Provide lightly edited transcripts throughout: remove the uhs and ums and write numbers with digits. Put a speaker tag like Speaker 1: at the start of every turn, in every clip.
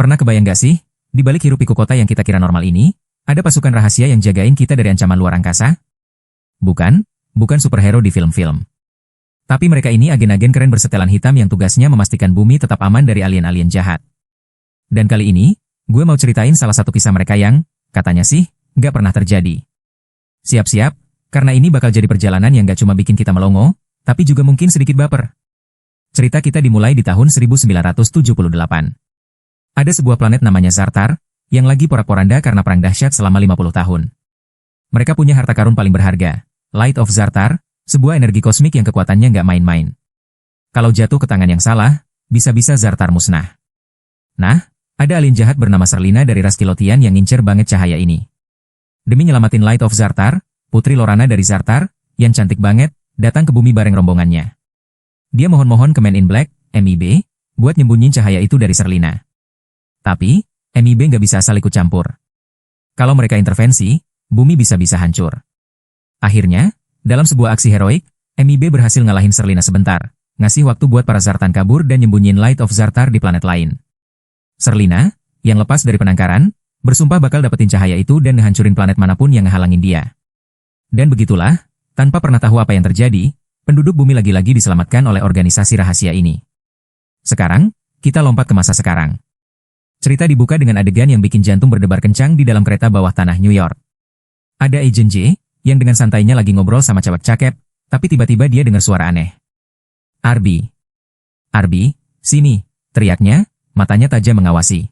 Speaker 1: Pernah kebayang gak sih, di balik hiruk-pikuk kota yang kita kira normal ini, ada pasukan rahasia yang jagain kita dari ancaman luar angkasa? Bukan superhero di film-film. Tapi mereka ini agen-agen keren bersetelan hitam yang tugasnya memastikan bumi tetap aman dari alien-alien jahat. Dan kali ini, gue mau ceritain salah satu kisah mereka yang, katanya sih, gak pernah terjadi. Siap-siap, karena ini bakal jadi perjalanan yang gak cuma bikin kita melongo, tapi juga mungkin sedikit baper. Cerita kita dimulai di tahun 1978. Ada sebuah planet namanya Zartar, yang lagi porak-poranda karena perang dahsyat selama 50 tahun. Mereka punya harta karun paling berharga, Light of Zartar, sebuah energi kosmik yang kekuatannya nggak main-main. Kalau jatuh ke tangan yang salah, bisa-bisa Zartar musnah. Nah, ada alien jahat bernama Serlina dari ras Kilotian yang ngincer banget cahaya ini. Demi nyelamatin Light of Zartar, Putri Lorana dari Zartar, yang cantik banget, datang ke bumi bareng rombongannya. Dia mohon-mohon ke Men in Black, MIB, buat nyembunyiin cahaya itu dari Serlina. Tapi, MIB nggak bisa asal ikut campur. Kalau mereka intervensi, bumi bisa-bisa hancur. Akhirnya, dalam sebuah aksi heroik, MIB berhasil ngalahin Serlina sebentar, ngasih waktu buat para Zartan kabur dan nyembunyiin Light of Zartar di planet lain. Serlina, yang lepas dari penangkaran, bersumpah bakal dapetin cahaya itu dan ngehancurin planet manapun yang ngehalangin dia. Dan begitulah, tanpa pernah tahu apa yang terjadi, penduduk bumi lagi-lagi diselamatkan oleh organisasi rahasia ini. Sekarang, kita lompat ke masa sekarang. Cerita dibuka dengan adegan yang bikin jantung berdebar kencang di dalam kereta bawah tanah New York. Ada Agent J, yang dengan santainya lagi ngobrol sama cewek cakep, tapi tiba-tiba dia dengar suara aneh. Arby, sini, teriaknya, matanya tajam mengawasi.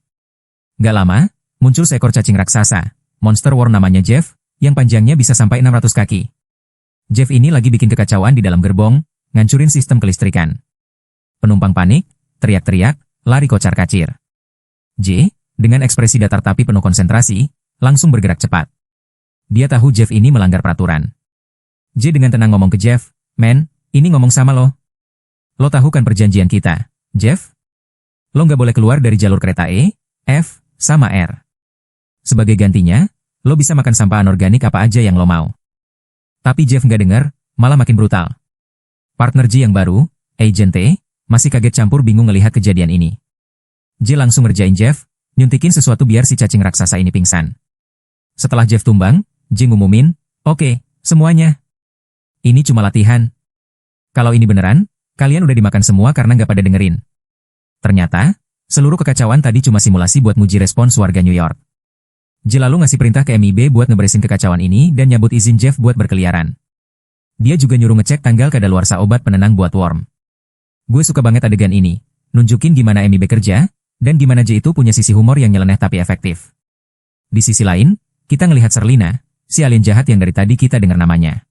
Speaker 1: Gak lama, muncul seekor cacing raksasa, monster war namanya Jeff, yang panjangnya bisa sampai 600 kaki. Jeff ini lagi bikin kekacauan di dalam gerbong, ngancurin sistem kelistrikan. Penumpang panik, teriak-teriak, lari kocar-kacir. J, dengan ekspresi datar tapi penuh konsentrasi, langsung bergerak cepat. Dia tahu Jeff ini melanggar peraturan. J dengan tenang ngomong ke Jeff, "Men, ini ngomong sama lo. Lo tahu kan perjanjian kita, Jeff? Lo nggak boleh keluar dari jalur kereta E, F, sama R. Sebagai gantinya, lo bisa makan sampah anorganik apa aja yang lo mau." Tapi Jeff nggak dengar, malah makin brutal. Partner J yang baru, Agent T, masih kaget campur bingung ngelihat kejadian ini. J langsung ngerjain Jeff, nyuntikin sesuatu biar si cacing raksasa ini pingsan. Setelah Jeff tumbang, J ngumumin, "Oke, semuanya. Ini cuma latihan. Kalau ini beneran, kalian udah dimakan semua karena nggak pada dengerin." Ternyata, seluruh kekacauan tadi cuma simulasi buat nguji respons warga New York. J lalu ngasih perintah ke MIB buat ngeberesin kekacauan ini dan nyabut izin Jeff buat berkeliaran. Dia juga nyuruh ngecek tanggal kadaluarsa obat penenang buat worm. Gue suka banget adegan ini, nunjukin gimana MIB kerja, dan gimana J itu punya sisi humor yang nyeleneh tapi efektif. Di sisi lain, kita ngelihat Serlina, si alien jahat yang dari tadi kita dengar namanya.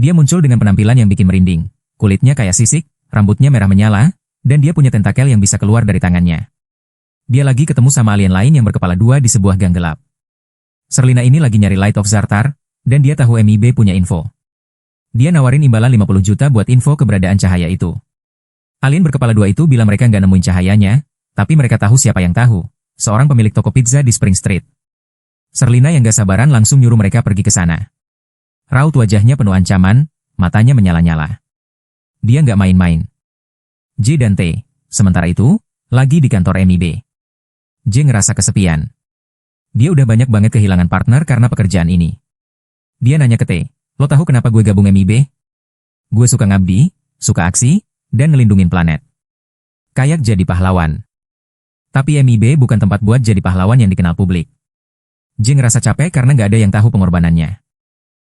Speaker 1: Dia muncul dengan penampilan yang bikin merinding, kulitnya kayak sisik, rambutnya merah menyala, dan dia punya tentakel yang bisa keluar dari tangannya. Dia lagi ketemu sama alien lain yang berkepala dua di sebuah gang gelap. Serlina ini lagi nyari Light of Zartar, dan dia tahu MIB punya info. Dia nawarin imbalan 50 juta buat info keberadaan cahaya itu. Alien berkepala dua itu bilang mereka nggak nemuin cahayanya, tapi mereka tahu siapa yang tahu, seorang pemilik toko pizza di Spring Street. Serlina yang gak sabaran langsung nyuruh mereka pergi ke sana. Raut wajahnya penuh ancaman, matanya menyala-nyala. Dia nggak main-main. J dan T, sementara itu, lagi di kantor MIB. J ngerasa kesepian. Dia udah banyak banget kehilangan partner karena pekerjaan ini. Dia nanya ke T, "Lo tahu kenapa gue gabung MIB? Gue suka ngabdi, suka aksi, dan ngelindungin planet. Kayak jadi pahlawan." Tapi MIB bukan tempat buat jadi pahlawan yang dikenal publik. J ngerasa capek karena nggak ada yang tahu pengorbanannya.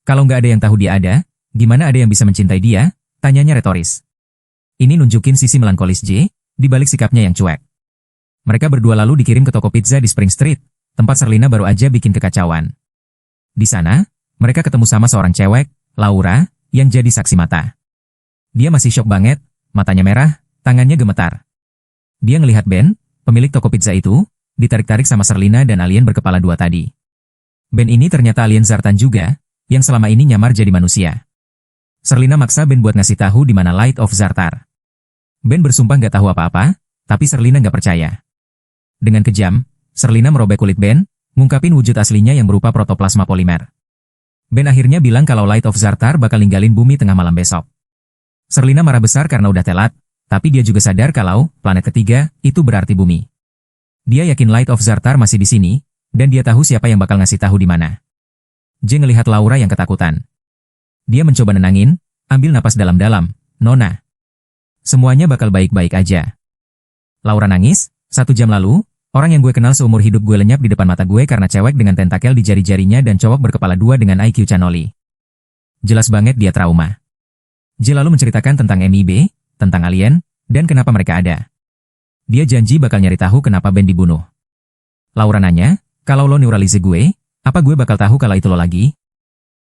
Speaker 1: Kalau nggak ada yang tahu dia ada, gimana ada yang bisa mencintai dia? Tanyanya retoris. Ini nunjukin sisi melankolis J, di balik sikapnya yang cuek. Mereka berdua lalu dikirim ke toko pizza di Spring Street, tempat Serlina baru aja bikin kekacauan. Di sana, mereka ketemu sama seorang cewek, Laura, yang jadi saksi mata. Dia masih syok banget, matanya merah, tangannya gemetar. Dia ngelihat Ben, pemilik toko pizza itu, ditarik-tarik sama Serlina dan alien berkepala dua tadi. Ben ini ternyata alien Zartan juga, yang selama ini nyamar jadi manusia. Serlina maksa Ben buat ngasih tahu di mana Light of Zartar. Ben bersumpah nggak tahu apa-apa, tapi Serlina nggak percaya. Dengan kejam, Serlina merobek kulit Ben, ngungkapin wujud aslinya yang berupa protoplasma polimer. Ben akhirnya bilang kalau Light of Zartar bakal ninggalin bumi tengah malam besok. Serlina marah besar karena udah telat, tapi dia juga sadar kalau planet ketiga itu berarti bumi. Dia yakin Light of Zartar masih di sini, dan dia tahu siapa yang bakal ngasih tahu di mana. J ngelihat Laura yang ketakutan. Dia mencoba nenangin, ambil napas dalam-dalam, Nona. Semuanya bakal baik-baik aja. Laura nangis, 1 jam lalu, orang yang gue kenal seumur hidup gue lenyap di depan mata gue karena cewek dengan tentakel di jari-jarinya dan cowok berkepala 2 dengan IQ canoli. Jelas banget dia trauma. J lalu menceritakan tentang MIB, tentang alien, dan kenapa mereka ada. Dia janji bakal nyari tahu kenapa Ben dibunuh. Laura nanya, kalau lo neuralize gue, apa gue bakal tahu kalau itu lo lagi?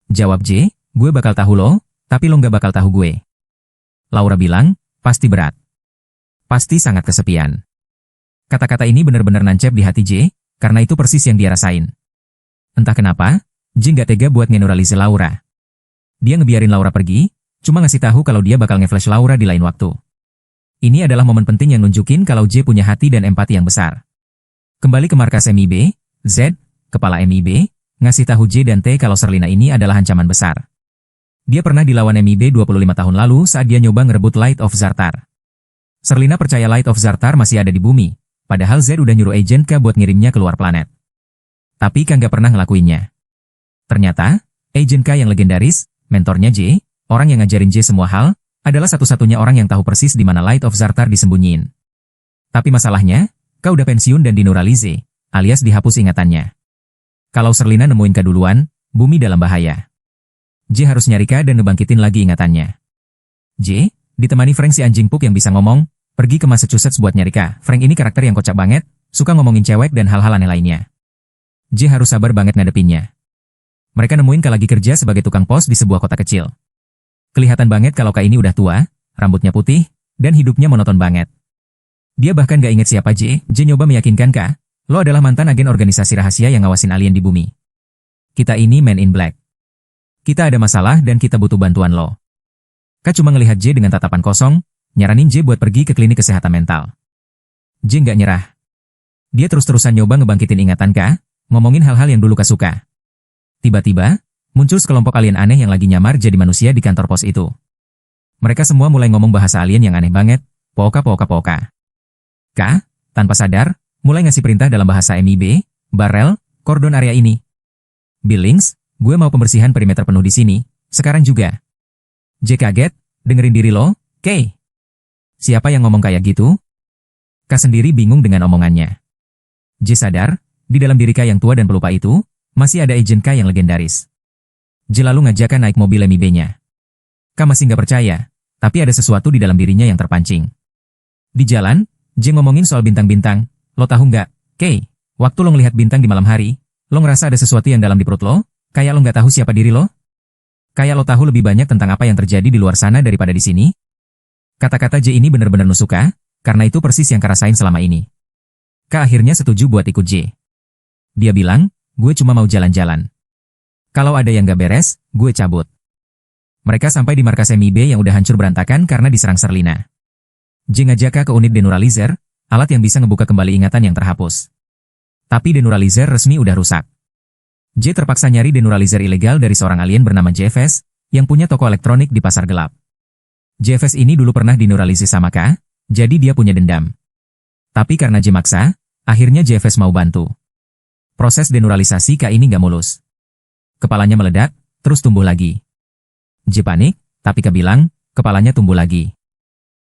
Speaker 1: Jawab J, gue bakal tahu lo, tapi lo nggak bakal tahu gue. Laura bilang, pasti berat. Pasti sangat kesepian. Kata-kata ini benar-benar nancep di hati J, karena itu persis yang dia rasain. Entah kenapa, J nggak tega buat ngeneuralize Laura. Dia ngebiarin Laura pergi, cuma ngasih tahu kalau dia bakal nge-flash Laura di lain waktu. Ini adalah momen penting yang nunjukin kalau J punya hati dan empati yang besar. Kembali ke markas MIB, Z, kepala MIB, ngasih tahu J dan T kalau Serlina ini adalah ancaman besar. Dia pernah dilawan MIB 25 tahun lalu saat dia nyoba ngerebut Light of Zartar. Serlina percaya Light of Zartar masih ada di bumi, padahal Z udah nyuruh agent K buat ngirimnya ke luar planet. Tapi K nggak pernah ngelakuinnya. Ternyata, agent K yang legendaris, mentornya J, orang yang ngajarin J semua hal, adalah satu-satunya orang yang tahu persis di mana Light of Zartar disembunyiin. Tapi masalahnya, K udah pensiun dan dineuralize, alias dihapus ingatannya. Kalau Serlina nemuin K duluan, bumi dalam bahaya. J harus nyari K dan ngebangkitin lagi ingatannya. J, ditemani Frank si anjing puk yang bisa ngomong, pergi ke Massachusetts buat nyari K. Frank ini karakter yang kocak banget, suka ngomongin cewek dan hal-hal aneh lainnya. J harus sabar banget ngadepinnya. Mereka nemuin K lagi kerja sebagai tukang pos di sebuah kota kecil. Kelihatan banget kalau K ini udah tua, rambutnya putih, dan hidupnya monoton banget. Dia bahkan gak inget siapa J. J nyoba meyakinkan K, lo adalah mantan agen organisasi rahasia yang ngawasin alien di bumi. Kita ini Men in Black. Kita ada masalah dan kita butuh bantuan lo. K cuma ngelihat J dengan tatapan kosong, nyaranin J buat pergi ke klinik kesehatan mental. J nggak nyerah. Dia terus-terusan nyoba ngebangkitin ingatan K, ngomongin hal-hal yang dulu K suka. Tiba-tiba, muncul sekelompok alien aneh yang lagi nyamar jadi manusia di kantor pos itu. Mereka semua mulai ngomong bahasa alien yang aneh banget, poka. K, tanpa sadar, mulai ngasih perintah dalam bahasa MIB, Barrel, kordon area ini. Billings, gue mau pembersihan perimeter penuh di sini, sekarang juga. J kaget, dengerin diri lo, K. Siapa yang ngomong kayak gitu? K sendiri bingung dengan omongannya. J sadar, di dalam diri K yang tua dan pelupa itu, masih ada agent K yang legendaris. J lalu ngajak K naik mobil MIB-nya. K masih nggak percaya, tapi ada sesuatu di dalam dirinya yang terpancing. Di jalan, J ngomongin soal bintang-bintang, lo tahu nggak, K, waktu lo ngelihat bintang di malam hari, lo ngerasa ada sesuatu yang dalam di perut lo, kayak lo nggak tahu siapa diri lo? Kayak lo tahu lebih banyak tentang apa yang terjadi di luar sana daripada di sini? Kata-kata J ini benar-benar nusuk K, karena itu persis yang K rasain selama ini. K akhirnya setuju buat ikut J. Dia bilang, gue cuma mau jalan-jalan. Kalau ada yang nggak beres, gue cabut. Mereka sampai di markas MIB yang udah hancur berantakan karena diserang Serlina. J ngajak K ke unit deneuralizer, alat yang bisa ngebuka kembali ingatan yang terhapus. Tapi deneuralizer resmi udah rusak. J terpaksa nyari deneuralizer ilegal dari seorang alien bernama JFS, yang punya toko elektronik di pasar gelap. JFS ini dulu pernah deneuralize sama K, jadi dia punya dendam. Tapi karena J maksa, akhirnya JFS mau bantu. Proses deneuralisasi K ini nggak mulus. Kepalanya meledak, terus tumbuh lagi. J panik, tapi K bilang, kepalanya tumbuh lagi.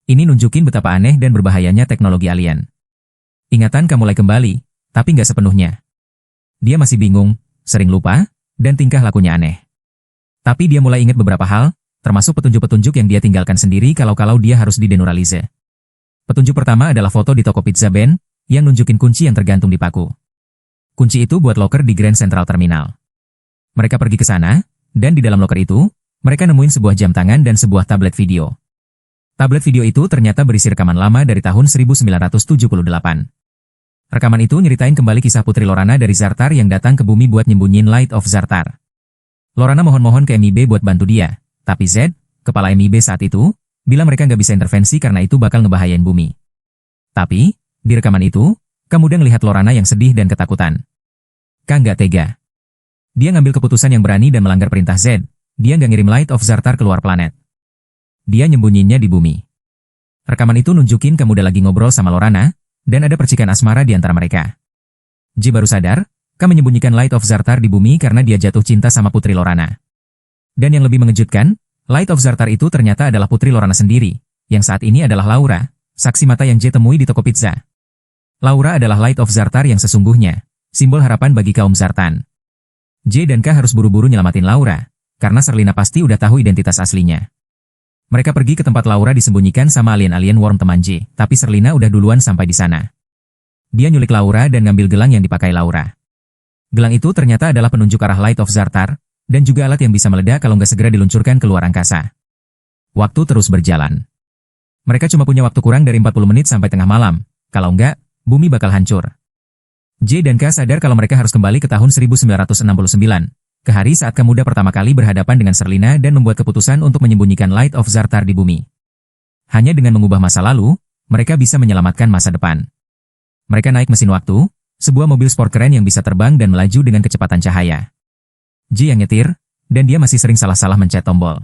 Speaker 1: Ini nunjukin betapa aneh dan berbahayanya teknologi alien. Ingatan K mulai kembali, tapi nggak sepenuhnya. Dia masih bingung, sering lupa, dan tingkah lakunya aneh. Tapi dia mulai ingat beberapa hal, termasuk petunjuk-petunjuk yang dia tinggalkan sendiri kalau dia harus dideneuralize. Petunjuk pertama adalah foto di toko pizza Ben, yang nunjukin kunci yang tergantung di paku. Kunci itu buat loker di Grand Central Terminal. Mereka pergi ke sana, dan di dalam loker itu, mereka nemuin sebuah jam tangan dan sebuah tablet video. Tablet video itu ternyata berisi rekaman lama dari tahun 1978. Rekaman itu nyeritain kembali kisah Putri Lorana dari Zartar yang datang ke bumi buat nyembunyiin Light of Zartar. Lorana mohon-mohon ke MIB buat bantu dia, tapi Z, kepala MIB saat itu, bilang mereka nggak bisa intervensi karena itu bakal ngebahayain bumi. Tapi, di rekaman itu, kemudian lihat Lorana yang sedih dan ketakutan. K nggak tega. Dia ngambil keputusan yang berani dan melanggar perintah Z, dia nggak ngirim Light of Zartar keluar planet. Dia nyembunyinya di bumi. Rekaman itu nunjukin kamu udah lagi ngobrol sama Lorana, dan ada percikan asmara di antara mereka. J baru sadar, K menyembunyikan Light of Zartar di bumi karena dia jatuh cinta sama Putri Lorana. Dan yang lebih mengejutkan, Light of Zartar itu ternyata adalah Putri Lorana sendiri, yang saat ini adalah Laura, saksi mata yang J temui di toko pizza. Laura adalah Light of Zartar yang sesungguhnya, simbol harapan bagi kaum Zartan. J dan K harus buru-buru nyelamatin Laura, karena Serlina pasti udah tahu identitas aslinya. Mereka pergi ke tempat Laura disembunyikan sama alien-alien worm teman J, tapi Serlina udah duluan sampai di sana. Dia nyulik Laura dan ngambil gelang yang dipakai Laura. Gelang itu ternyata adalah penunjuk arah Light of Zartar, dan juga alat yang bisa meledak kalau nggak segera diluncurkan ke luar angkasa. Waktu terus berjalan. Mereka cuma punya waktu kurang dari 40 menit sampai tengah malam, kalau nggak, bumi bakal hancur. J dan K sadar kalau mereka harus kembali ke tahun 1969. Ke hari saat Kamuda pertama kali berhadapan dengan Serlina dan membuat keputusan untuk menyembunyikan Light of Zartar di bumi. Hanya dengan mengubah masa lalu, mereka bisa menyelamatkan masa depan. Mereka naik mesin waktu, sebuah mobil sport keren yang bisa terbang dan melaju dengan kecepatan cahaya. J yang nyetir, dan dia masih sering salah-salah mencet tombol.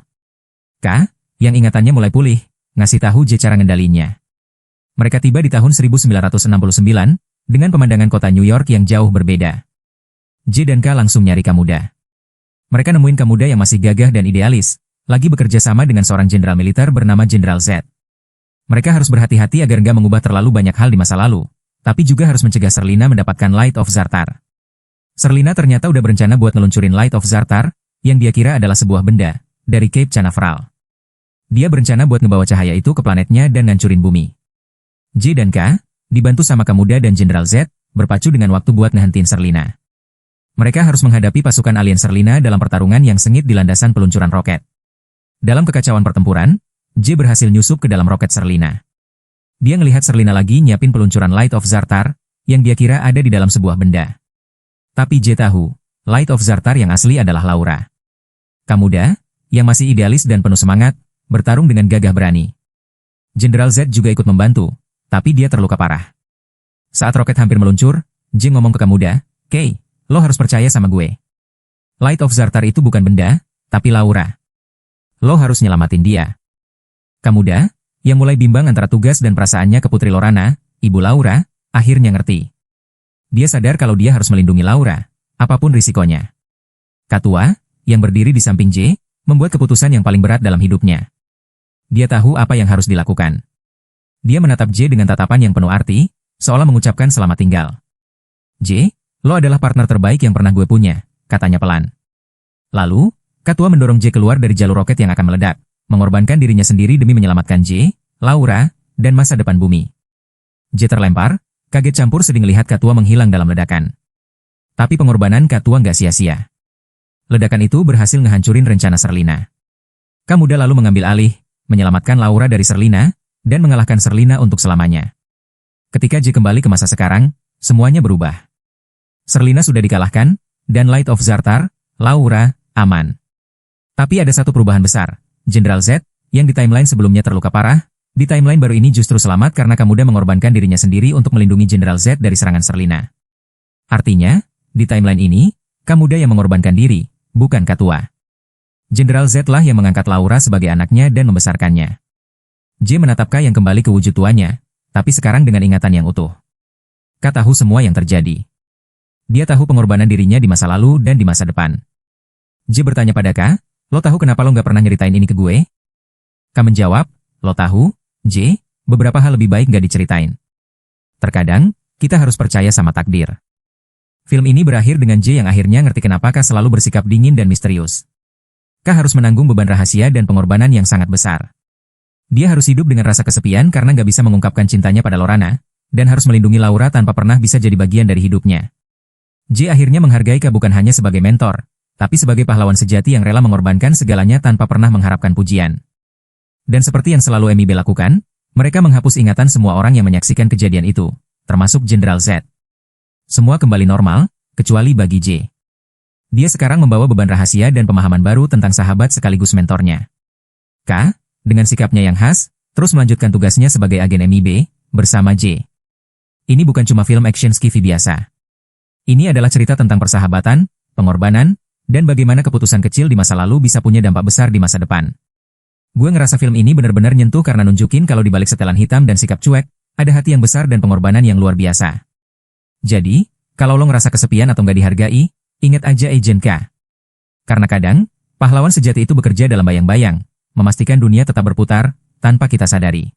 Speaker 1: K, yang ingatannya mulai pulih, ngasih tahu J cara ngendalinya. Mereka tiba di tahun 1969, dengan pemandangan kota New York yang jauh berbeda. J dan K langsung nyari Kamuda. Mereka nemuin Kamuda yang masih gagah dan idealis, lagi bekerja sama dengan seorang jenderal militer bernama Jenderal Z. Mereka harus berhati-hati agar nggak mengubah terlalu banyak hal di masa lalu, tapi juga harus mencegah Serlina mendapatkan Light of Zartar. Serlina ternyata udah berencana buat ngeluncurin Light of Zartar, yang dia kira adalah sebuah benda, dari Cape Canaveral. Dia berencana buat ngebawa cahaya itu ke planetnya dan ngancurin bumi. J dan K, dibantu sama Kamuda dan Jenderal Z, berpacu dengan waktu buat ngehentiin Serlina. Mereka harus menghadapi pasukan alien Serlina dalam pertarungan yang sengit di landasan peluncuran roket. Dalam kekacauan pertempuran, J berhasil nyusup ke dalam roket Serlina. Dia ngelihat Serlina lagi nyiapin peluncuran Light of Zartar, yang dia kira ada di dalam sebuah benda. Tapi J tahu, Light of Zartar yang asli adalah Laura. Kamuda, yang masih idealis dan penuh semangat, bertarung dengan gagah berani. Jenderal Z juga ikut membantu, tapi dia terluka parah. Saat roket hampir meluncur, J ngomong ke Kamuda, "Kay, lo harus percaya sama gue. Light of Zartar itu bukan benda, tapi Laura. Lo harus nyelamatin dia." Kamuda, yang mulai bimbang antara tugas dan perasaannya ke Putri Lorana, Ibu Laura, akhirnya ngerti. Dia sadar kalau dia harus melindungi Laura, apapun risikonya. Katua, yang berdiri di samping J, membuat keputusan yang paling berat dalam hidupnya. Dia tahu apa yang harus dilakukan. Dia menatap J dengan tatapan yang penuh arti, seolah mengucapkan selamat tinggal. "J, lo adalah partner terbaik yang pernah gue punya," katanya pelan. Lalu, Katua mendorong J keluar dari jalur roket yang akan meledak, mengorbankan dirinya sendiri demi menyelamatkan J, Laura, dan masa depan bumi. J terlempar, kaget campur sedih melihat Katua menghilang dalam ledakan. Tapi pengorbanan Katua nggak sia-sia. Ledakan itu berhasil ngehancurin rencana Serlina. Kamuda lalu mengambil alih, menyelamatkan Laura dari Serlina, dan mengalahkan Serlina untuk selamanya. Ketika J kembali ke masa sekarang, semuanya berubah. Serlina sudah dikalahkan, dan Light of Zartar, Laura, aman. Tapi ada satu perubahan besar. Jenderal Z, yang di timeline sebelumnya terluka parah, di timeline baru ini justru selamat karena Kamuda mengorbankan dirinya sendiri untuk melindungi Jenderal Z dari serangan Serlina. Artinya, di timeline ini, Kamuda yang mengorbankan diri, bukan Katua. Jenderal Z lah yang mengangkat Laura sebagai anaknya dan membesarkannya. J menatap K yang kembali ke wujud tuanya, tapi sekarang dengan ingatan yang utuh. K tahu semua yang terjadi. Dia tahu pengorbanan dirinya di masa lalu dan di masa depan. J bertanya pada K, "Lo tahu kenapa lo nggak pernah nyeritain ini ke gue?" K menjawab, "Lo tahu, J, beberapa hal lebih baik nggak diceritain. Terkadang, kita harus percaya sama takdir." Film ini berakhir dengan J yang akhirnya ngerti kenapa K selalu bersikap dingin dan misterius. K harus menanggung beban rahasia dan pengorbanan yang sangat besar. Dia harus hidup dengan rasa kesepian karena nggak bisa mengungkapkan cintanya pada Lorana, dan harus melindungi Laura tanpa pernah bisa jadi bagian dari hidupnya. J akhirnya menghargai K bukan hanya sebagai mentor, tapi sebagai pahlawan sejati yang rela mengorbankan segalanya tanpa pernah mengharapkan pujian. Dan seperti yang selalu MIB lakukan, mereka menghapus ingatan semua orang yang menyaksikan kejadian itu, termasuk Jenderal Z. Semua kembali normal, kecuali bagi J. Dia sekarang membawa beban rahasia dan pemahaman baru tentang sahabat sekaligus mentornya. K, dengan sikapnya yang khas, terus melanjutkan tugasnya sebagai agen MIB, bersama J. Ini bukan cuma film action skifi biasa. Ini adalah cerita tentang persahabatan, pengorbanan, dan bagaimana keputusan kecil di masa lalu bisa punya dampak besar di masa depan. Gue ngerasa film ini benar-benar nyentuh karena nunjukin kalau di balik setelan hitam dan sikap cuek, Ada hati yang besar dan pengorbanan yang luar biasa. Jadi, kalau lo ngerasa kesepian atau nggak dihargai, ingat aja Agent K. Karena kadang, pahlawan sejati itu bekerja dalam bayang-bayang, memastikan dunia tetap berputar, tanpa kita sadari.